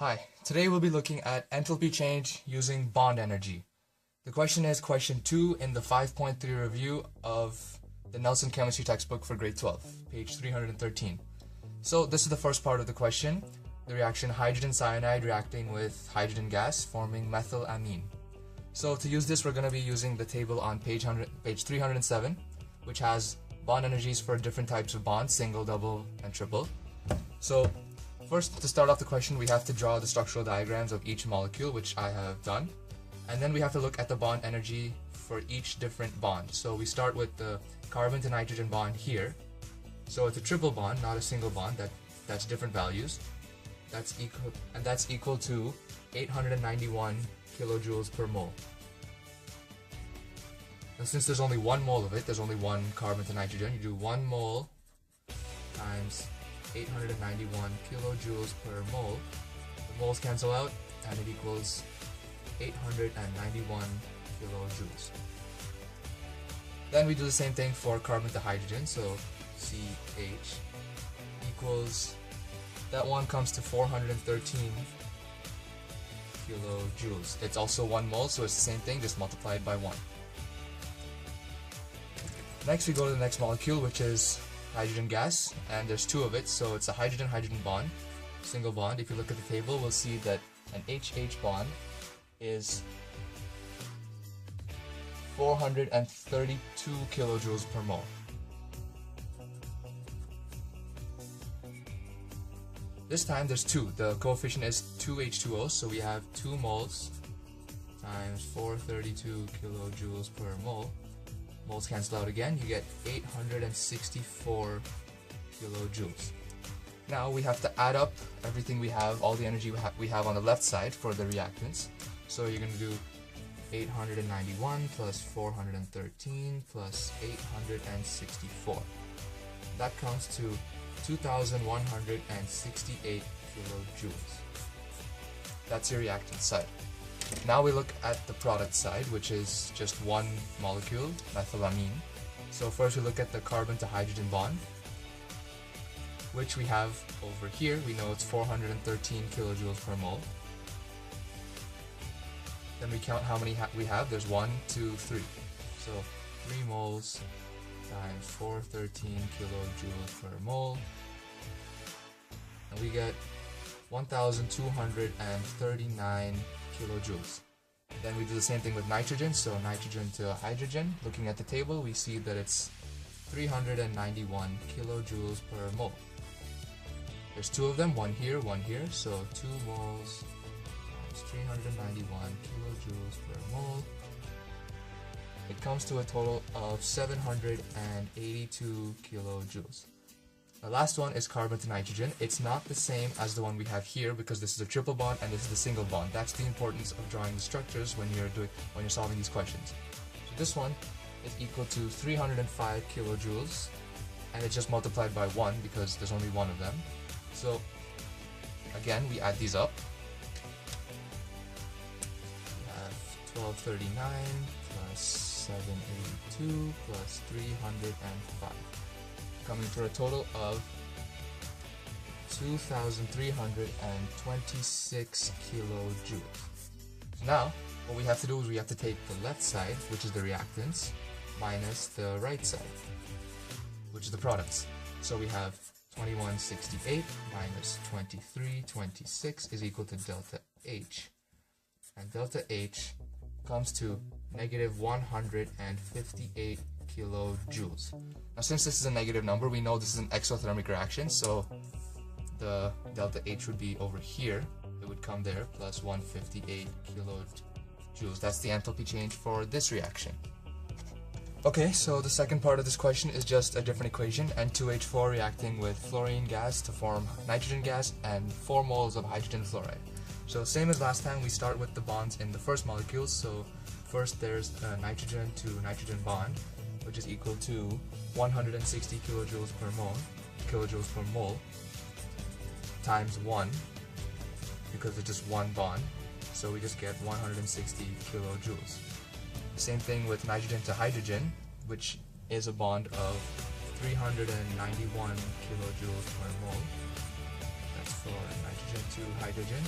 Hi, today we'll be looking at enthalpy change using bond energy. The question is question 2 in the 5.3 review of the Nelson Chemistry textbook for grade 12, page 313. So this is the first part of the question, the reaction hydrogen cyanide reacting with hydrogen gas forming methylamine. So to use this, we're going to be using the table on page 307, which has bond energies for different types of bonds, single, double, and triple. So first, to start off the question, we have to draw the structural diagrams of each molecule, which I have done. And then we have to look at the bond energy for each different bond. So we start with the carbon to nitrogen bond here. So it's a triple bond, not a single bond. That's different values. That's equal to 891 kilojoules per mole. And since there's only one mole of it, there's only one carbon to nitrogen, you do 1 mole times 891 kilojoules per mole. The moles cancel out and it equals 891 kilojoules. Then we do the same thing for carbon to hydrogen, so CH equals, that one comes to 413 kilojoules. It's also 1 mole, so it's the same thing, just multiplied by 1. Next we go to the next molecule, which is hydrogen gas, and there's 2 of it, so it's a hydrogen-hydrogen bond, single bond. If you look at the table, we'll see that an HH bond is 432 kilojoules per mole. This time there's 2. The coefficient is 2H2O, so we have 2 moles times 432 kilojoules per mole. Moles cancel out again, you get 864 kilojoules. Now we have to add up everything we have, all the energy we have on the left side for the reactants. So you're going to do 891 plus 413 plus 864. That comes to 2,168 kilojoules. That's your reactant side. Now we look at the product side, which is just one molecule, methylamine. So first we look at the carbon to hydrogen bond, which we have over here. We know it's 413 kilojoules per mole. Then we count how many we have. There's 1, 2, 3. So 3 moles times 413 kilojoules per mole. And we get 1,239 kilojoules. Then we do the same thing with nitrogen, so nitrogen to hydrogen. Looking at the table, we see that it's 391 kilojoules per mole. There's 2 of them, one here, so 2 moles times 391 kilojoules per mole. It comes to a total of 782 kilojoules. The last one is carbon to nitrogen. It's not the same as the one we have here because this is a triple bond and this is a single bond. That's the importance of drawing the structures when you're solving these questions. So this one is equal to 305 kilojoules, and it's just multiplied by 1 because there's only 1 of them. So again, we add these up. We have 1239 plus 782 plus 305. Coming for a total of 2,326 kilojoules. So now, what we have to do is we have to take the left side, which is the reactants, minus the right side, which is the products. So we have 2168 minus 2326 is equal to delta H. And delta H comes to negative 158 kilojoules. Now since this is a negative number, we know this is an exothermic reaction, so the delta H would be over here. It would come there, plus 158 kilojoules. That's the enthalpy change for this reaction. Okay, so the second part of this question is just a different equation, N2H4 reacting with fluorine gas to form nitrogen gas and 4 moles of hydrogen fluoride. So same as last time, we start with the bonds in the first molecules. So first there's a nitrogen to nitrogen bond, which is equal to 160 kilojoules per mole times 1, because it's just one bond, so we just get 160 kilojoules. Same thing with nitrogen to hydrogen, which is a bond of 391 kilojoules per mole. that's for nitrogen to hydrogen,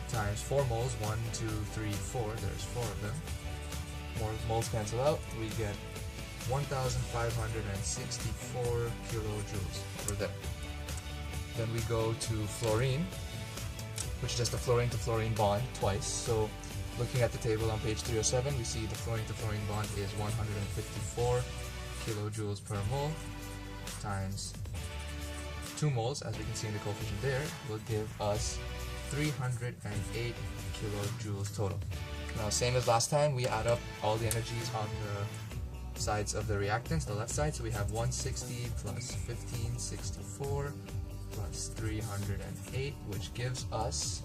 times 4 moles, 1, 2, 3, 4, there's 4 of them. More moles cancel out, we get 1,564 kilojoules over there. Then we go to fluorine, which is just a fluorine to fluorine bond twice. So looking at the table on page 307, we see the fluorine to fluorine bond is 154 kilojoules per mole times 2 moles, as we can see in the coefficient there, will give us 308 kilojoules total. Now, same as last time, we add up all the energies on the sides of the reactants, the left side. So we have 160 plus 1564 plus 308, which gives us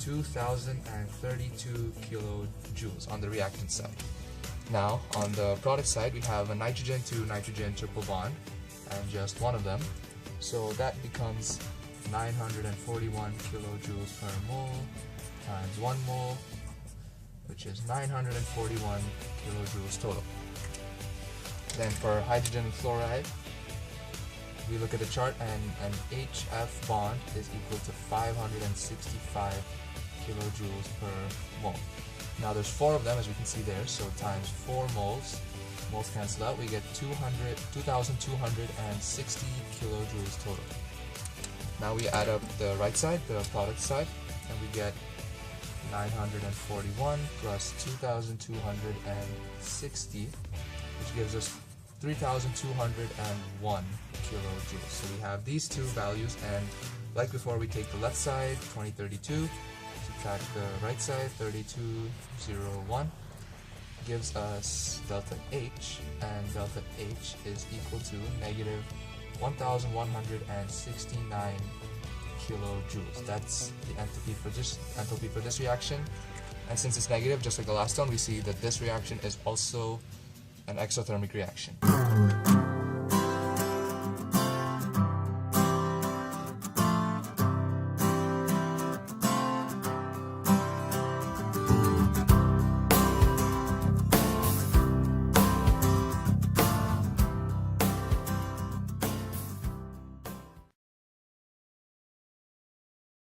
2,032 kilojoules on the reactant side. Now, on the product side, we have a nitrogen to nitrogen triple bond, and just one of them. So that becomes 941 kilojoules per mole times 1 mole, which is 941 kilojoules total. Then for hydrogen and fluoride, we look at the chart and an HF bond is equal to 565 kilojoules per mole. Now there's 4 of them, as we can see there, so times 4 moles, moles cancel out, we get 2,260 kilojoules total. Now we add up the right side, the product side, and we get 941 plus 2,260, which gives us 3,201 kilojoules. So we have these two values, and like before, we take the left side, 2032, subtract the right side, 3201, gives us delta H, and delta H is equal to negative 1,169 kilojoules. That's the enthalpy for this reaction. And since it's negative, just like the last one, we see that this reaction is also an exothermic reaction.